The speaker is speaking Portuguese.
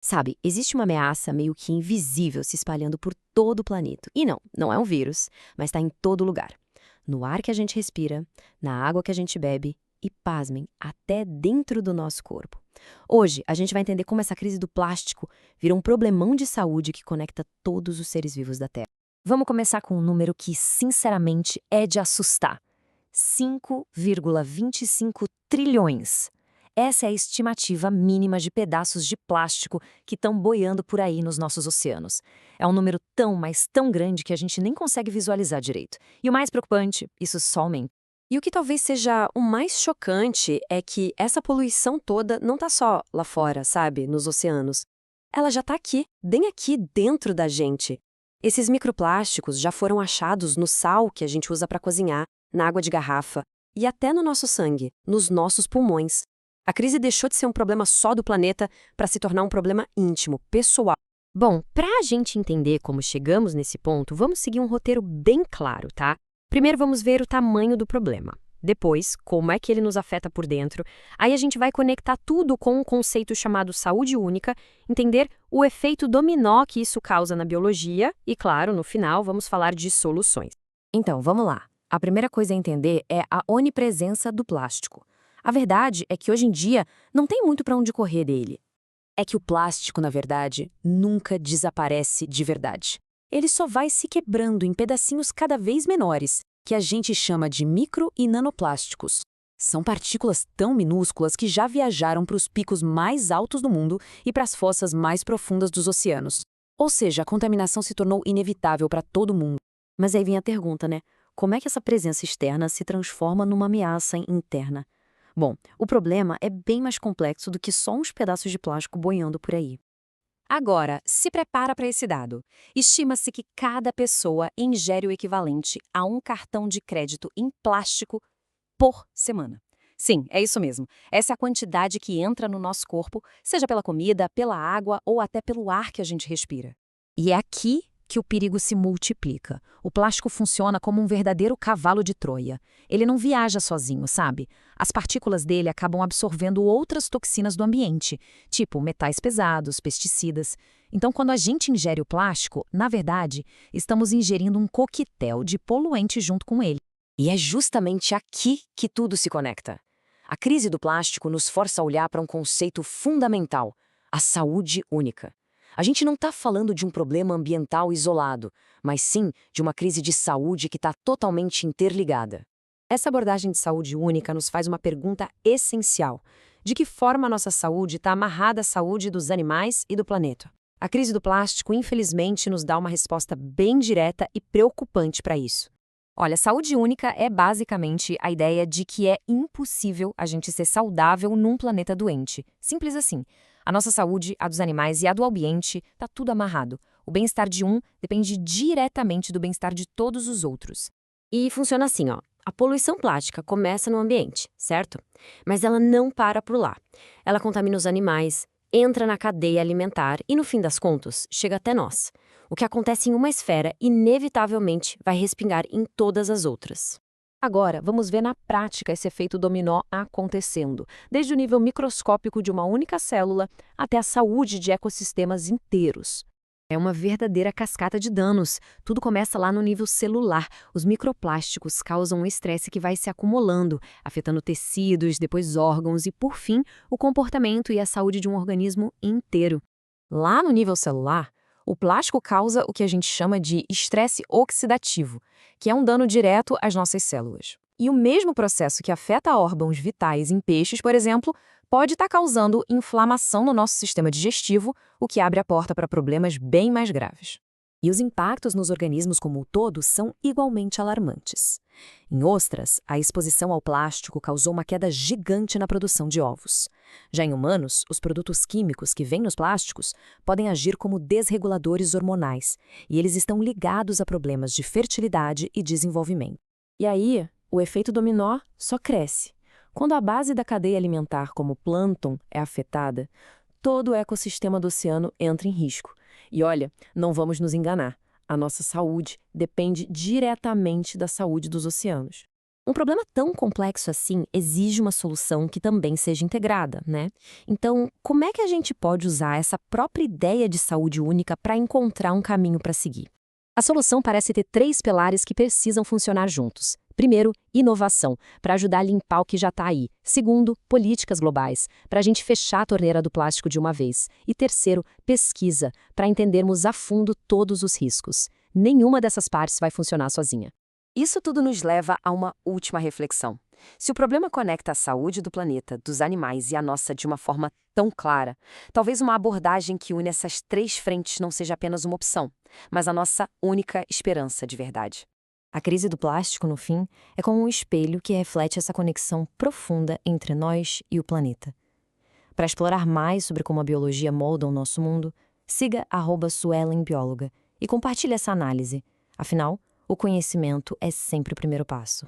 Sabe, existe uma ameaça meio que invisível se espalhando por todo o planeta. E não, não é um vírus, mas está em todo lugar. No ar que a gente respira, na água que a gente bebe e, pasmem, até dentro do nosso corpo. Hoje, a gente vai entender como essa crise do plástico virou um problemão de saúde que conecta todos os seres vivos da Terra. Vamos começar com um número que, sinceramente, é de assustar. 5,25 trilhões. Essa é a estimativa mínima de pedaços de plástico que estão boiando por aí nos nossos oceanos. É um número tão, mas tão grande que a gente nem consegue visualizar direito. E o mais preocupante, isso só aumenta. E o que talvez seja o mais chocante é que essa poluição toda não tá só lá fora, sabe, nos oceanos. Ela já tá aqui, bem aqui dentro da gente. Esses microplásticos já foram achados no sal que a gente usa para cozinhar, na água de garrafa e até no nosso sangue, nos nossos pulmões. A crise deixou de ser um problema só do planeta para se tornar um problema íntimo, pessoal. Bom, para a gente entender como chegamos nesse ponto, vamos seguir um roteiro bem claro, tá? Primeiro vamos ver o tamanho do problema. Depois, como é que ele nos afeta por dentro. Aí a gente vai conectar tudo com um conceito chamado saúde única, entender o efeito dominó que isso causa na biologia e, claro, no final vamos falar de soluções. Então, vamos lá. A primeira coisa a entender é a onipresença do plástico. A verdade é que hoje em dia não tem muito para onde correr dele. É que o plástico, na verdade, nunca desaparece de verdade. Ele só vai se quebrando em pedacinhos cada vez menores, que a gente chama de micro e nanoplásticos. São partículas tão minúsculas que já viajaram para os picos mais altos do mundo e para as fossas mais profundas dos oceanos. Ou seja, a contaminação se tornou inevitável para todo mundo. Mas aí vem a pergunta, né? Como é que essa presença externa se transforma numa ameaça interna? Bom, o problema é bem mais complexo do que só uns pedaços de plástico boiando por aí. Agora, se prepara para esse dado. Estima-se que cada pessoa ingere o equivalente a um cartão de crédito em plástico por semana. Sim, é isso mesmo. Essa é a quantidade que entra no nosso corpo, seja pela comida, pela água ou até pelo ar que a gente respira. E é aqui que o perigo se multiplica. O plástico funciona como um verdadeiro cavalo de Troia. Ele não viaja sozinho, sabe? As partículas dele acabam absorvendo outras toxinas do ambiente, tipo metais pesados, pesticidas. Então, quando a gente ingere o plástico, na verdade, estamos ingerindo um coquetel de poluentes junto com ele. E é justamente aqui que tudo se conecta. A crise do plástico nos força a olhar para um conceito fundamental: a saúde única. A gente não está falando de um problema ambiental isolado, mas sim de uma crise de saúde que está totalmente interligada. Essa abordagem de saúde única nos faz uma pergunta essencial: de que forma a nossa saúde está amarrada à saúde dos animais e do planeta? A crise do plástico, infelizmente, nos dá uma resposta bem direta e preocupante para isso. Olha, saúde única é basicamente a ideia de que é impossível a gente ser saudável num planeta doente. Simples assim. A nossa saúde, a dos animais e a do ambiente, está tudo amarrado. O bem-estar de um depende diretamente do bem-estar de todos os outros. E funciona assim, ó. A poluição plástica começa no ambiente, certo? Mas ela não para por lá. Ela contamina os animais, entra na cadeia alimentar e, no fim das contas, chega até nós. O que acontece em uma esfera, inevitavelmente, vai respingar em todas as outras. Agora, vamos ver na prática esse efeito dominó acontecendo, desde o nível microscópico de uma única célula até a saúde de ecossistemas inteiros. É uma verdadeira cascata de danos. Tudo começa lá no nível celular. Os microplásticos causam um estresse que vai se acumulando, afetando tecidos, depois órgãos e, por fim, o comportamento e a saúde de um organismo inteiro. Lá no nível celular, o plástico causa o que a gente chama de estresse oxidativo, que é um dano direto às nossas células. E o mesmo processo que afeta órgãos vitais em peixes, por exemplo, pode estar causando inflamação no nosso sistema digestivo, o que abre a porta para problemas bem mais graves. E os impactos nos organismos como um todo são igualmente alarmantes. Em ostras, a exposição ao plástico causou uma queda gigante na produção de ovos. Já em humanos, os produtos químicos que vêm nos plásticos podem agir como desreguladores hormonais, e eles estão ligados a problemas de fertilidade e desenvolvimento. E aí, o efeito dominó só cresce. Quando a base da cadeia alimentar, como o plâncton, é afetada, todo o ecossistema do oceano entra em risco. E olha, não vamos nos enganar, a nossa saúde depende diretamente da saúde dos oceanos. Um problema tão complexo assim exige uma solução que também seja integrada, né? Então, como é que a gente pode usar essa própria ideia de saúde única para encontrar um caminho para seguir? A solução parece ter 3 pilares que precisam funcionar juntos. Primeiro, inovação, para ajudar a limpar o que já está aí. Segundo, políticas globais, para a gente fechar a torneira do plástico de uma vez. E terceiro, pesquisa, para entendermos a fundo todos os riscos. Nenhuma dessas partes vai funcionar sozinha. Isso tudo nos leva a uma última reflexão. Se o problema conecta a saúde do planeta, dos animais e a nossa de uma forma tão clara, talvez uma abordagem que une essas 3 frentes não seja apenas uma opção, mas a nossa única esperança de verdade. A crise do plástico, no fim, é como um espelho que reflete essa conexão profunda entre nós e o planeta. Para explorar mais sobre como a biologia molda o nosso mundo, siga @suelenbióloga e compartilhe essa análise. Afinal, o conhecimento é sempre o primeiro passo.